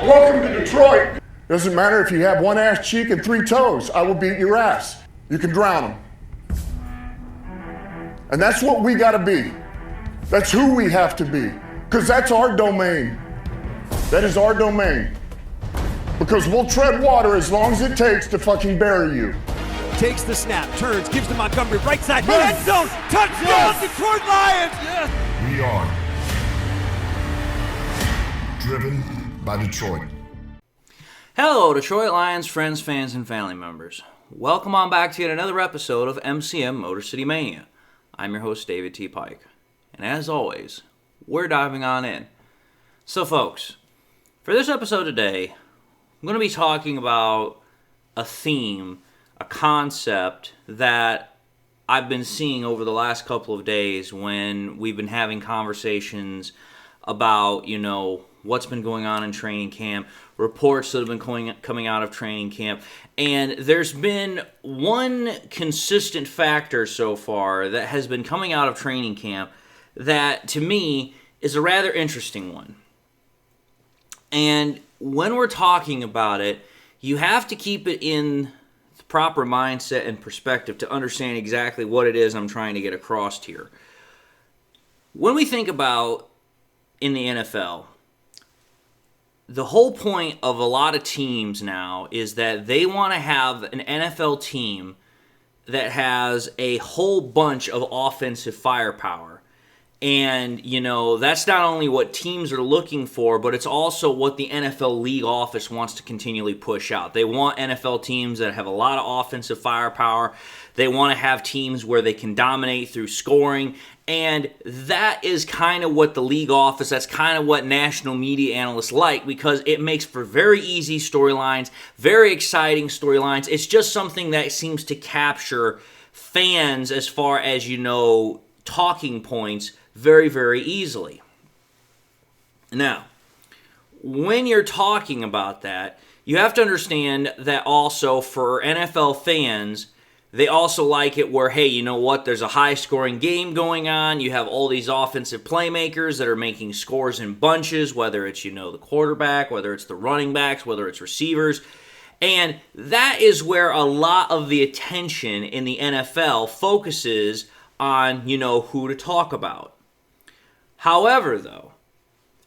Welcome to Detroit. Doesn't matter if you have one ass cheek and 3 toes. I will beat your ass. You can drown them. And that's what we gotta be. That's who we have to be. Because that's our domain. That is our domain. Because we'll tread water as long as it takes to fucking bury you. Takes the snap, turns, gives to Montgomery, right side, end zone, touchdown, Detroit Lions! Yes. We are driven by Detroit. Hello, Detroit Lions friends, fans, and family members. Welcome on back to yet another episode of MCM Motor City Mania. I'm your host, David T. Pike. And as always, we're diving on in. So folks, for this episode today, I'm going to be talking about a theme, a concept that I've been seeing over the last couple of days when we've been having conversations about, what's been going on in training camp, reports that have been coming out of training camp. And there's been one consistent factor so far that has been coming out of training camp that, to me, is a rather interesting one. And when we're talking about it, you have to keep it in the proper mindset and perspective to understand exactly what it is I'm trying to get across here. When we think about in the NFL, the whole point of a lot of teams now is that they want to have an NFL team that has a whole bunch of offensive firepower. And, that's not only what teams are looking for, but it's also what the NFL league office wants to continually push out. They want NFL teams that have a lot of offensive firepower. They want to have teams where they can dominate through scoring. And that is kind of what the league office, that's kind of what national media analysts like, because it makes for very easy storylines, very exciting storylines. It's just something that seems to capture fans as far as, talking points very, very easily. Now, when you're talking about that, you have to understand that also for NFL fans, they also like it where, hey, you know what, there's a high-scoring game going on. You have all these offensive playmakers that are making scores in bunches, whether it's, the quarterback, whether it's the running backs, whether it's receivers. And that is where a lot of the attention in the NFL focuses on, who to talk about. However, though,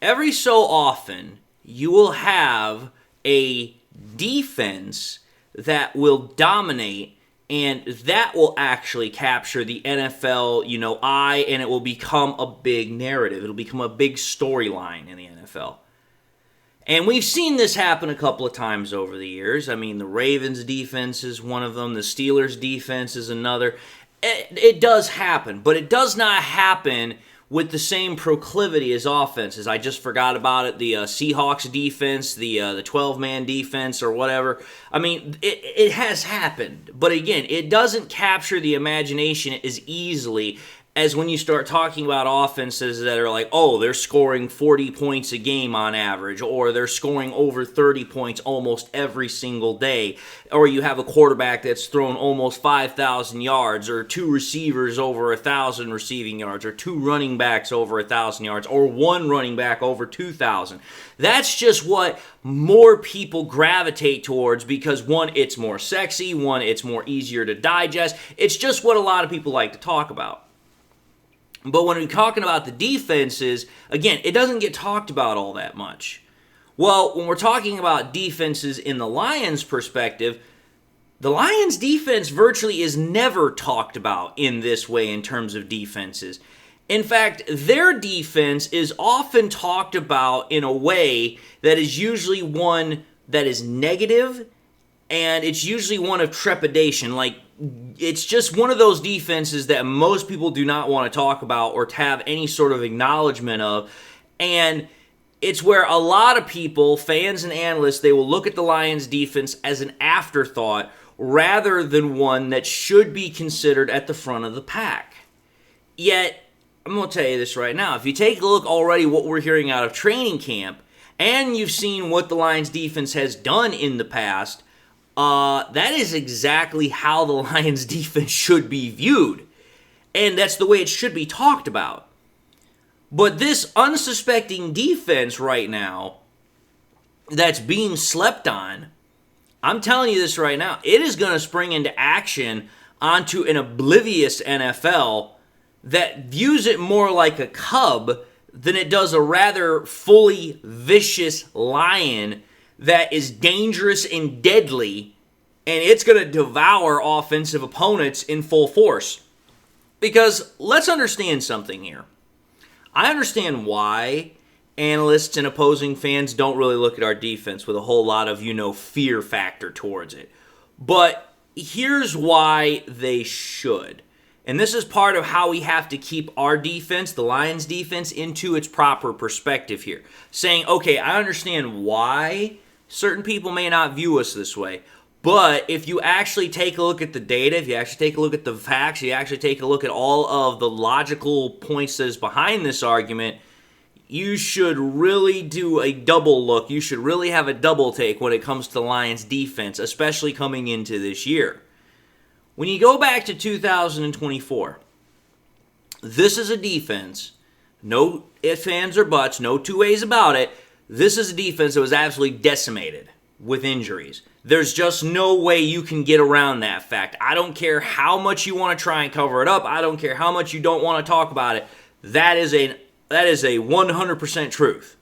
every so often, you will have a defense that will dominate, and that will actually capture the NFL, eye, and it will become a big narrative. It'll become a big storyline in the NFL. And we've seen this happen a couple of times over the years. I mean, the Ravens defense is one of them. The Steelers defense is another. It does happen, but it does not happen with the same proclivity as offenses. I just forgot about it. The Seahawks defense, the 12-man defense or whatever. I mean, it has happened. But again, it doesn't capture the imagination as easily as when you start talking about offenses that are like, oh, they're scoring 40 points a game on average, or they're scoring over 30 points almost every single day, or you have a quarterback that's thrown almost 5,000 yards, or 2 receivers over 1,000 receiving yards, or 2 running backs over 1,000 yards, or 1 running back over 2,000. That's just what more people gravitate towards because, one, it's more sexy, one, it's more easier to digest. It's just what a lot of people like to talk about. But when we're talking about the defenses, again, it doesn't get talked about all that much. Well, when we're talking about defenses in the Lions' perspective, the Lions' defense virtually is never talked about in this way in terms of defenses. In fact, their defense is often talked about in a way that is usually one that is negative, and it's usually one of trepidation. Like, it's just one of those defenses that most people do not want to talk about or to have any sort of acknowledgement of. And it's where a lot of people, fans and analysts, they will look at the Lions defense as an afterthought rather than one that should be considered at the front of the pack. Yet, I'm going to tell you this right now. If you take a look already what we're hearing out of training camp, and you've seen what the Lions defense has done in the past, that is exactly how the Lions defense should be viewed. And that's the way it should be talked about. But this unsuspecting defense right now that's being slept on, I'm telling you this right now, it is going to spring into action onto an oblivious NFL that views it more like a cub than it does a rather fully vicious lion that is dangerous and deadly, and it's going to devour offensive opponents in full force. Because let's understand something here. I understand why analysts and opposing fans don't really look at our defense with a whole lot of, fear factor towards it. But here's why they should. And this is part of how we have to keep our defense, the Lions defense, into its proper perspective here. Saying, okay, I understand why certain people may not view us this way. But if you actually take a look at the data, if you actually take a look at the facts, you actually take a look at all of the logical points that is behind this argument, you should really do a double look. You should really have a double take when it comes to the Lions defense, especially coming into this year. When you go back to 2024, this is a defense, no ifs, ands, or buts, no two ways about it. This is a defense that was absolutely decimated with injuries. There's just no way you can get around that fact. I don't care how much you want to try and cover it up. I don't care how much you don't want to talk about it. That is a 100% truth.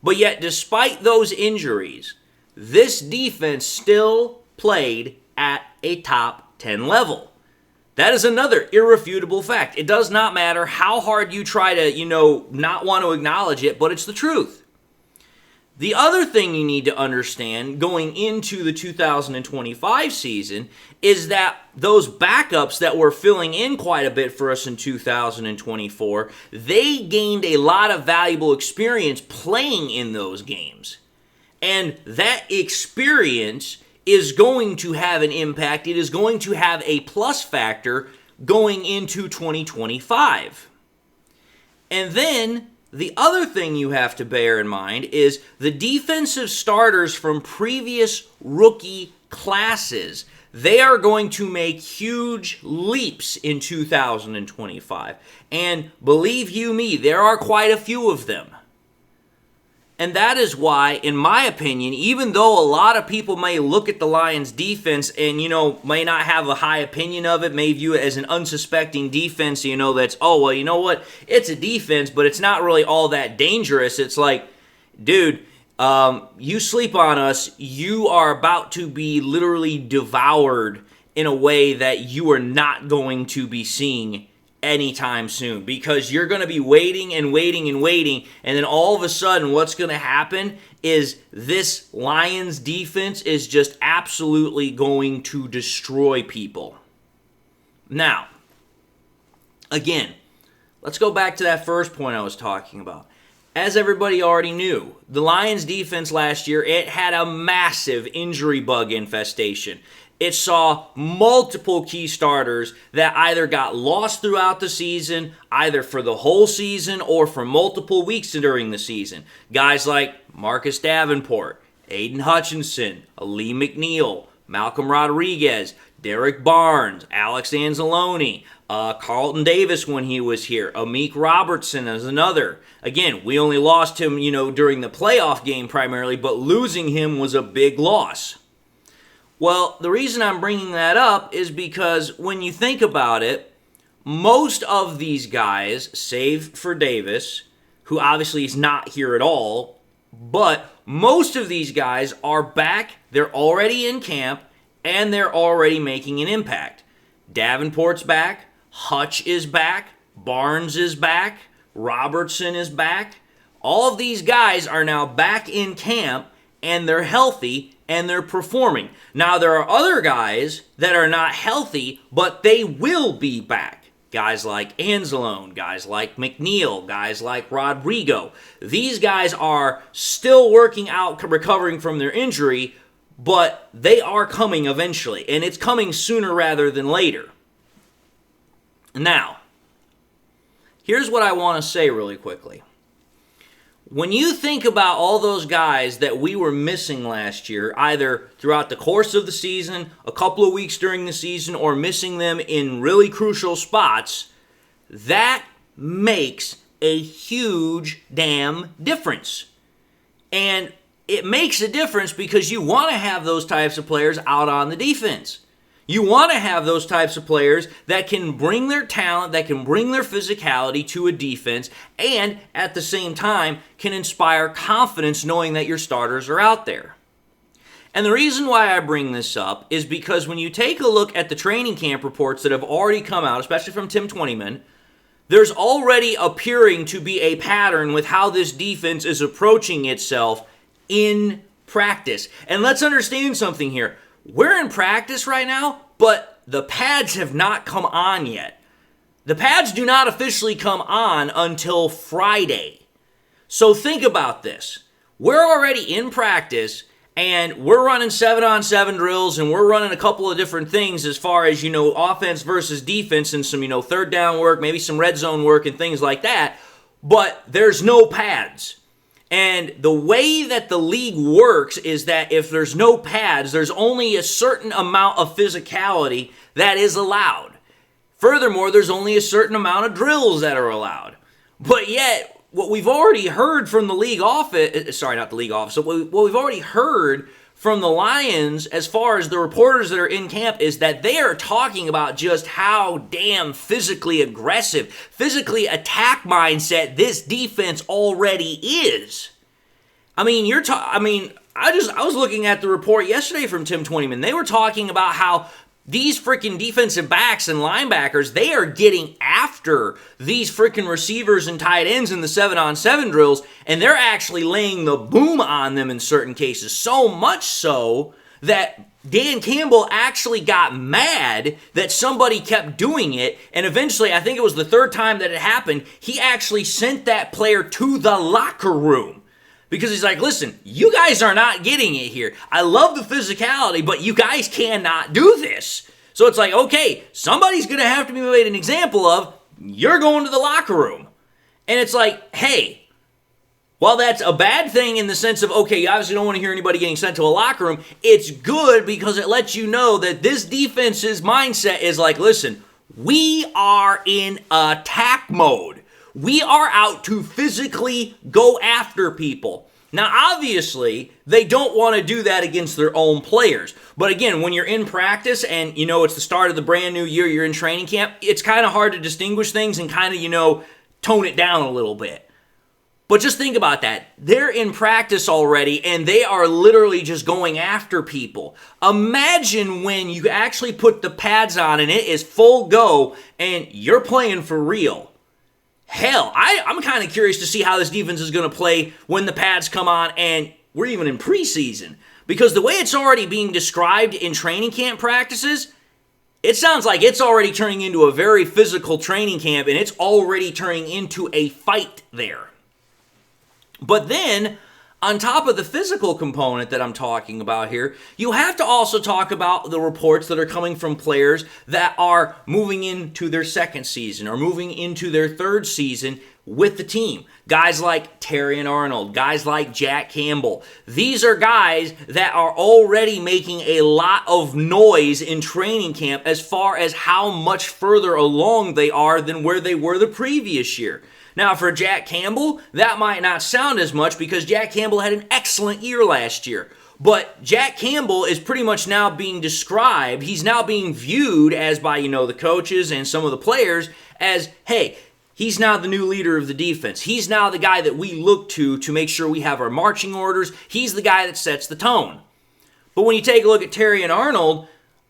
But yet, despite those injuries, this defense still played at a top 10 level. That is another irrefutable fact. It does not matter how hard you try to, not want to acknowledge it, but it's the truth. The other thing you need to understand going into the 2025 season is that those backups that were filling in quite a bit for us in 2024, they gained a lot of valuable experience playing in those games. And that experience is going to have an impact. It is going to have a plus factor going into 2025. And then the other thing you have to bear in mind is the defensive starters from previous rookie classes. They are going to make huge leaps in 2025. And believe you me, there are quite a few of them. And that is why, in my opinion, even though a lot of people may look at the Lions defense and, may not have a high opinion of it, may view it as an unsuspecting defense, that's, oh, well, you know what? It's a defense, but it's not really all that dangerous. It's like, dude, you sleep on us, you are about to be literally devoured in a way that you are not going to be seeing anytime soon, because you're going to be waiting and waiting and waiting, and then all of a sudden what's going to happen is this Lions defense is just absolutely going to destroy people. Now, again, let's go back to that first point I was talking about. As everybody already knew, the Lions defense last year, it had a massive injury bug infestation. It saw multiple key starters that either got lost throughout the season, either for the whole season or for multiple weeks during the season. Guys like Marcus Davenport, Aiden Hutchinson, Lee McNeil, Malcolm Rodriguez, Derek Barnes, Alex Anzalone, Carlton Davis when he was here, Amik Robertson is another. Again, we only lost him, during the playoff game primarily, but losing him was a big loss. Well, the reason I'm bringing that up is because when you think about it, most of these guys, save for Davis, who obviously is not here at all, but most of these guys are back, they're already in camp, and they're already making an impact. Davenport's back, Hutch is back, Barnes is back, Robertson is back. All of these guys are now back in camp, and they're healthy, and they're performing. Now, there are other guys that are not healthy, but they will be back. Guys like Anzalone, guys like McNeil, guys like Rodrigo. These guys are still working out, recovering from their injury, but they are coming eventually, and it's coming sooner rather than later. Now, here's what I want to say really quickly. When you think about all those guys that we were missing last year, either throughout the course of the season, a couple of weeks during the season, or missing them in really crucial spots, that makes a huge damn difference. And it makes a difference because you want to have those types of players out on the defense. You want to have those types of players that can bring their talent, that can bring their physicality to a defense, and at the same time can inspire confidence knowing that your starters are out there. And the reason why I bring this up is because when you take a look at the training camp reports that have already come out, especially from Tim Twentyman, there's already appearing to be a pattern with how this defense is approaching itself in practice. And let's understand something here. We're in practice right now, but the pads have not come on yet. The pads do not officially come on until Friday. So think about this. We're already in practice, and we're running 7-on-7 drills, and we're running a couple of different things as far as, offense versus defense and some, third down work, maybe some red zone work and things like that. But there's no pads. And the way that the league works is that if there's no pads, there's only a certain amount of physicality that is allowed. Furthermore, there's only a certain amount of drills that are allowed. But yet, what we've already heard from the league office, what we've already heard from the Lions as far as the reporters that are in camp is that they are talking about just how damn physically aggressive, physically attack mindset this defense already is. I was looking at the report yesterday from Tim Twentyman. They were talking about how these freaking defensive backs and linebackers, they are getting after these freaking receivers and tight ends in the 7-on-7 drills, and they're actually laying the boom on them in certain cases. So much so that Dan Campbell actually got mad that somebody kept doing it, and eventually, I think it was the third time that it happened, he actually sent that player to the locker room. Because he's like, listen, you guys are not getting it here. I love the physicality, but you guys cannot do this. So it's like, okay, somebody's going to have to be made an example of. You're going to the locker room. And it's like, hey, while that's a bad thing in the sense of, okay, you obviously don't want to hear anybody getting sent to a locker room, it's good because it lets you know that this defense's mindset is like, listen, we are in attack mode. We are out to physically go after people. Now, obviously, they don't want to do that against their own players. But again, when you're in practice and, it's the start of the brand new year, you're in training camp, it's kind of hard to distinguish things and kind of, tone it down a little bit. But just think about that. They're in practice already, and they are literally just going after people. Imagine when you actually put the pads on and it is full go, and you're playing for real. Hell, I'm kind of curious to see how this defense is going to play when the pads come on and we're even in preseason. Because the way it's already being described in training camp practices, it sounds like it's already turning into a very physical training camp and it's already turning into a fight there. But then, on top of the physical component that I'm talking about here, you have to also talk about the reports that are coming from players that are moving into their second season or moving into their third season with the team. Guys like Terry and Arnold, guys like Jack Campbell. These are guys that are already making a lot of noise in training camp as far as how much further along they are than where they were the previous year. Now, for Jack Campbell, that might not sound as much because Jack Campbell had an excellent year last year. But Jack Campbell is pretty much now being described, he's now being viewed as by, the coaches and some of the players as, hey, he's now the new leader of the defense. He's now the guy that we look to make sure we have our marching orders. He's the guy that sets the tone. But when you take a look at Terry and Arnold,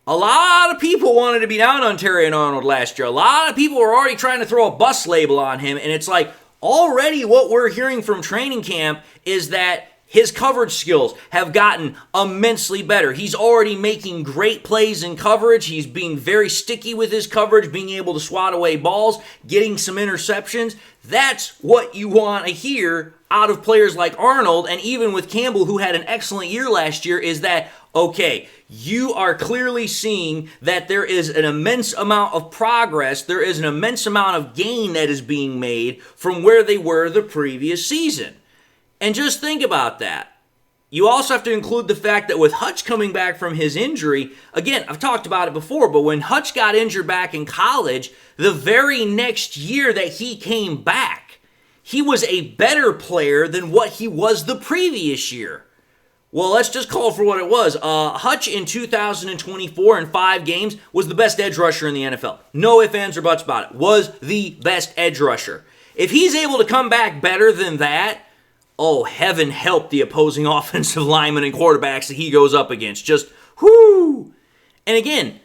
a lot of people wanted to be down on Terry and Arnold last year. A lot of people were already trying to throw a bus label on him, and it's like already what we're hearing from training camp is that his coverage skills have gotten immensely better. He's already making great plays in coverage. He's being very sticky with his coverage, being able to swat away balls, getting some interceptions. That's what you want to hear out of players like Arnold, and even with Campbell, who had an excellent year last year, is that, okay, you are clearly seeing that there is an immense amount of progress, there is an immense amount of gain that is being made from where they were the previous season. And just think about that. You also have to include the fact that with Hutch coming back from his injury, again, I've talked about it before, but when Hutch got injured back in college, the very next year that he came back, he was a better player than what he was the previous year. Well, let's just call it for what it was. Hutch in 2024 in 5 games was the best edge rusher in the NFL. No ifs, ands, or buts about it. Was the best edge rusher. If he's able to come back better than that, oh, heaven help the opposing offensive linemen and quarterbacks that he goes up against. Just, whoo! And again,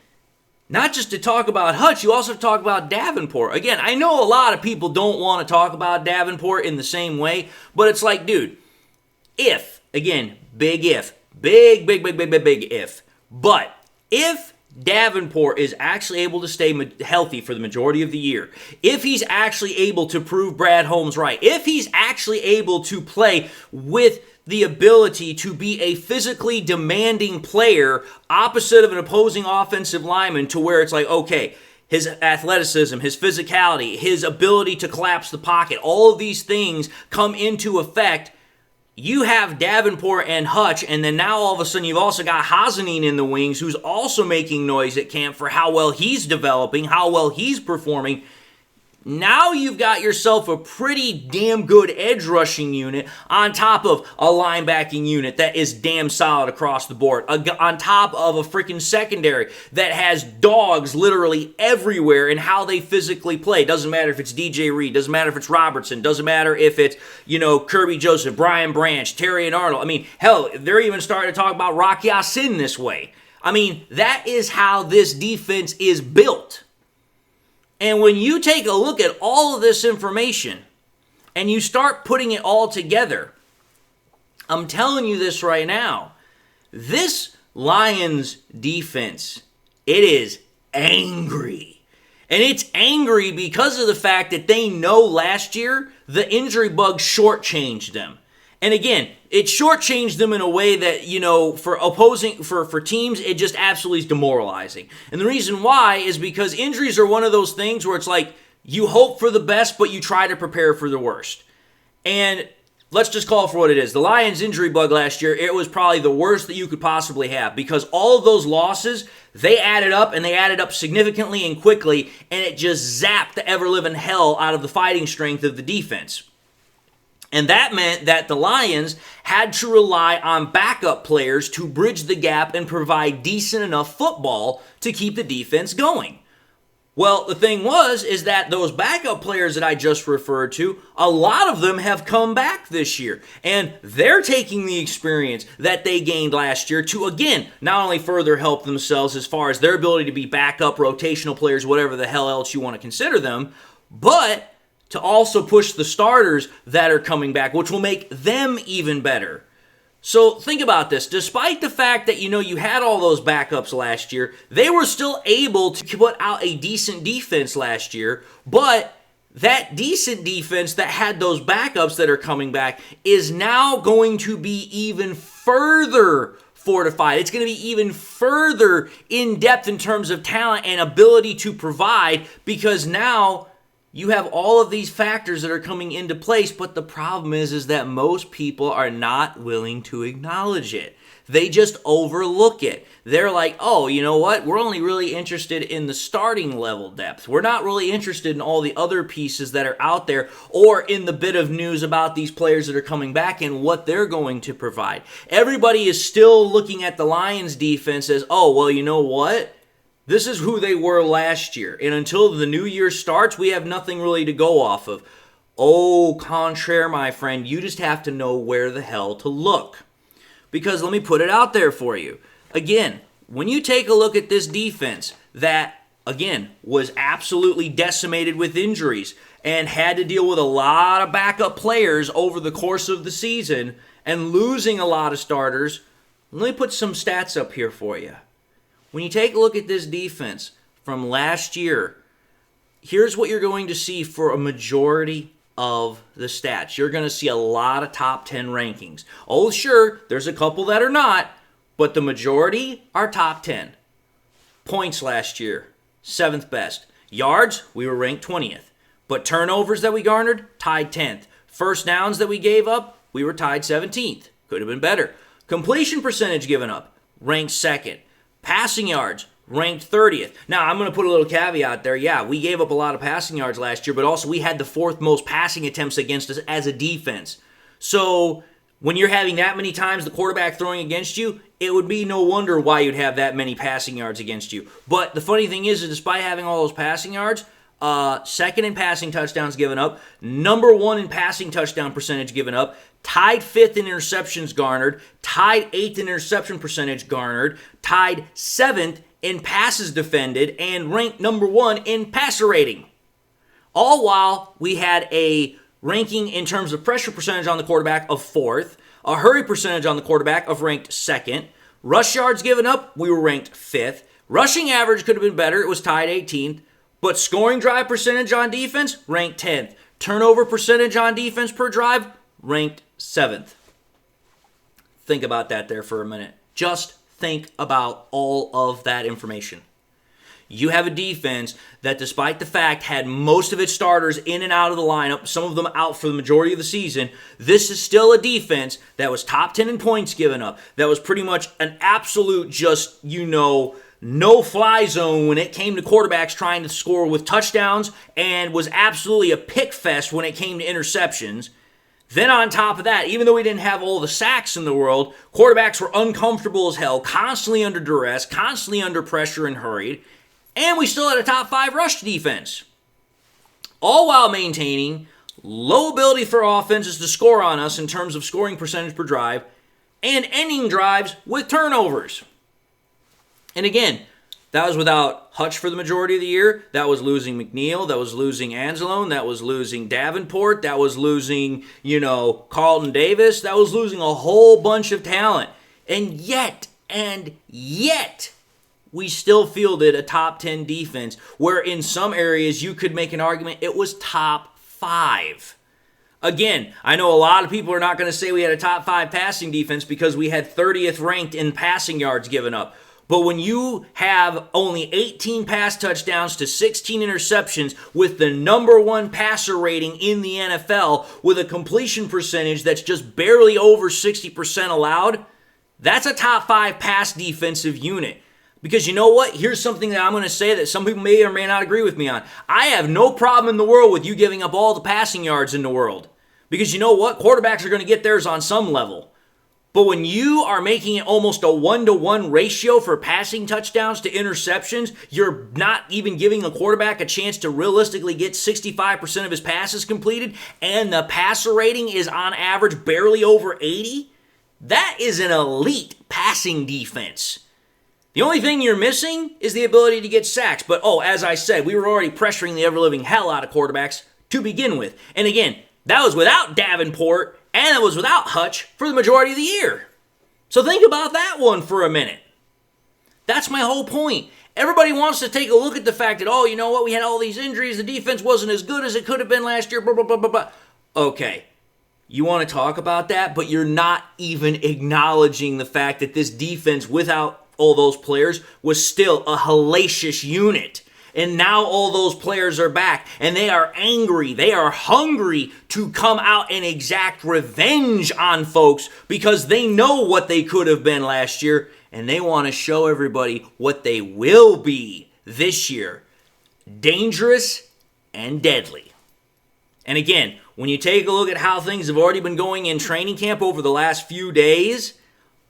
not just to talk about Hutch, you also talk about Davenport. Again, I know a lot of people don't want to talk about Davenport in the same way, but it's like, dude, if, again, big if, big if, but if Davenport is actually able to stay healthy for the majority of the year, if he's actually able to prove Brad Holmes right, if he's actually able to play with the ability to be a physically demanding player opposite of an opposing offensive lineman to where it's like, okay, his athleticism, his physicality, his ability to collapse the pocket, all of these things come into effect. You have Davenport and Hutch, and then now all of a sudden you've also got Hazanin in the wings, who's also making noise at camp for how well he's developing, how well he's performing. Now you've got yourself a pretty damn good edge rushing unit on top of a linebacking unit that is damn solid across the board, on top of a freaking secondary that has dogs literally everywhere in how they physically play. Doesn't matter if it's DJ Reed, doesn't matter if it's Robertson, doesn't matter if it's, Kirby Joseph, Brian Branch, Terry and Arnold. I mean, hell, they're even starting to talk about Rocky Ya-Sin this way. I mean, that is how this defense is built. And when you take a look at all of this information and you start putting it all together, I'm telling you this right now, this Lions defense, it is angry. And it's angry because of the fact that they know last year the injury bug shortchanged them. And again, it shortchanged them in a way that, for teams, it just absolutely is demoralizing. And the reason why is because injuries are one of those things where it's like you hope for the best, but you try to prepare for the worst. And let's just call it for what it is. The Lions injury bug last year, it was probably the worst that you could possibly have because all of those losses, they added up and they added up significantly and quickly, and it just zapped the ever-living hell out of the fighting strength of the defense. And that meant that the Lions had to rely on backup players to bridge the gap and provide decent enough football to keep the defense going. Well, the thing is that those backup players that I just referred to, a lot of them have come back this year. And they're taking the experience that they gained last year to, again, not only further help themselves as far as their ability to be backup, rotational players, whatever the hell else you want to consider them, but to also push the starters that are coming back, which will make them even better. So think about this. Despite the fact that, you had all those backups last year, they were still able to put out a decent defense last year, but that decent defense that had those backups that are coming back is now going to be even further fortified. It's going to be even further in depth in terms of talent and ability to provide because now you have all of these factors that are coming into place, but the problem is that most people are not willing to acknowledge it. They just overlook it. They're like, oh, you know what? We're only really interested in the starting level depth. We're not really interested in all the other pieces that are out there or in the bit of news about these players that are coming back and what they're going to provide. Everybody is still looking at the Lions defense as, oh, well, you know what? This is who they were last year. And until the new year starts, we have nothing really to go off of. Au contraire, my friend, you just have to know where the hell to look. Because let me put it out there for you. Again, when you take a look at this defense that, again, was absolutely decimated with injuries and had to deal with a lot of backup players over the course of the season and losing a lot of starters, let me put some stats up here for you. When you take a look at this defense from last year, here's what you're going to see for a majority of the stats. You're going to see a lot of top 10 rankings. Oh, sure, there's a couple that are not, but the majority are top 10. Points last year, 7th best. Yards, we were ranked 20th. But turnovers that we garnered, tied 10th. First downs that we gave up, we were tied 17th. Could have been better. Completion percentage given up, ranked 2nd. Passing yards, ranked 30th. Now, I'm going to put a little caveat there. Yeah, we gave up a lot of passing yards last year, but also we had the 4th most passing attempts against us as a defense. So, When you're having that many times the quarterback throwing against you, it would be no wonder why you'd have that many passing yards against you. But the funny thing is despite having all those passing yards, second in passing touchdowns given up, number one in passing touchdown percentage given up, tied fifth in interceptions garnered, tied eighth in interception percentage garnered, tied seventh in passes defended, and ranked number one in passer rating. All while we had a ranking in terms of pressure percentage on the quarterback of fourth, a hurry percentage on the quarterback of ranked second, rush yards given up, we were ranked fifth, rushing average could have been better, it was tied 18th, but scoring drive percentage on defense, ranked 10th, turnover percentage on defense per drive, ranked 7th. Think about that there for a minute. Just think about all of that information. You have a defense that, despite the fact had most of its starters in and out of the lineup, some of them out for the majority of the season, this is still a defense that was top 10 in points given up, that was pretty much an absolute just, no-fly zone when it came to quarterbacks trying to score with touchdowns, and was absolutely a pick fest when it came to interceptions. Then on top of that, even though we didn't have all the sacks in the world, quarterbacks were uncomfortable as hell, constantly under duress, constantly under pressure and hurried. And we still had a top 5 rush defense. All while maintaining low ability for offenses to score on us in terms of scoring percentage per drive and ending drives with turnovers. And again, that was without Hutch for the majority of the year. That was losing McNeil. That was losing Anzalone. That was losing Davenport. That was losing, Carlton Davis. That was losing a whole bunch of talent. And yet, we still fielded a top 10 defense where in some areas you could make an argument it was top 5. Again, I know a lot of people are not going to say we had a top 5 passing defense because we had 30th ranked in passing yards given up. But when you have only 18 pass touchdowns to 16 interceptions with the number one passer rating in the NFL with a completion percentage that's just barely over 60% allowed, that's a top 5 pass defensive unit. Because you know what? Here's something that I'm going to say that some people may or may not agree with me on. I have no problem in the world with you giving up all the passing yards in the world. Because you know what? Quarterbacks are going to get theirs on some level. But when you are making it almost a 1-to-1 ratio for passing touchdowns to interceptions, you're not even giving a quarterback a chance to realistically get 65% of his passes completed, and the passer rating is on average barely over 80, that is an elite passing defense. The only thing you're missing is the ability to get sacks. But, as I said, we were already pressuring the ever-living hell out of quarterbacks to begin with. And again, that was without Davenport, and it was without Hutch for the majority of the year. So think about that one for a minute. That's my whole point. Everybody wants to take a look at the fact that, you know what, we had all these injuries, the defense wasn't as good as it could have been last year, blah, blah, blah, blah, blah. Okay, you want to talk about that, but you're not even acknowledging the fact that this defense without all those players was still a hellacious unit. And now all those players are back, and they are angry. They are hungry to come out and exact revenge on folks because they know what they could have been last year, and they want to show everybody what they will be this year. Dangerous and deadly. And again, when you take a look at how things have already been going in training camp over the last few days,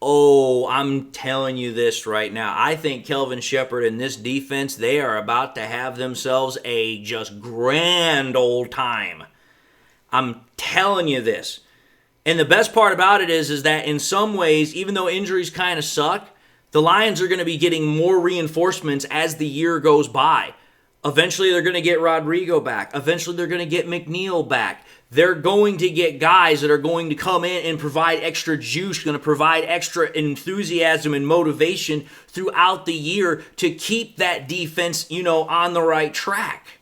I'm telling you this right now. I think Kelvin Shepard and this defense, they are about to have themselves a just grand old time. I'm telling you this. And the best part about it is that in some ways, even though injuries kind of suck, the Lions are going to be getting more reinforcements as the year goes by. Eventually, they're going to get Rodrigo back. Eventually, they're going to get McNeil back. They're going to get guys that are going to come in and provide extra juice, going to provide extra enthusiasm and motivation throughout the year to keep that defense, on the right track.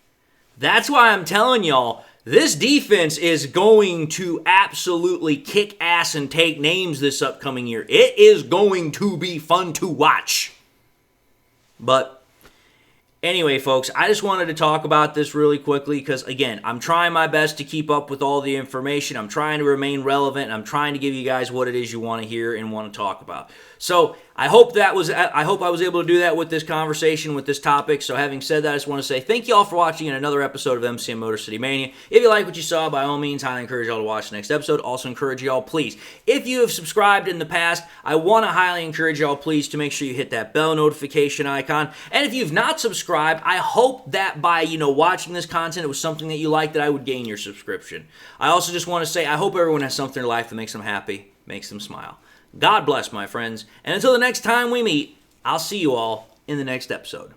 That's why I'm telling y'all, this defense is going to absolutely kick ass and take names this upcoming year. It is going to be fun to watch. But Anyway, folks, I just wanted to talk about this really quickly because, again, I'm trying my best to keep up with all the information. I'm trying to remain relevant. I'm trying to give you guys what it is you want to hear and want to talk about. So I hope I was able to do that with this conversation, with this topic. So having said that, I just want to say thank you all for watching another episode of MCM Motor City Mania. If you like what you saw, by all means, highly encourage y'all to watch the next episode. Also encourage y'all, please, if you have subscribed in the past, I want to highly encourage y'all, please, to make sure you hit that bell notification icon. And if you've not subscribed, I hope that by, watching this content, it was something that you liked, that I would gain your subscription. I also just want to say, I hope everyone has something in their life that makes them happy, makes them smile. God bless, my friends. And until the next time we meet, I'll see you all in the next episode.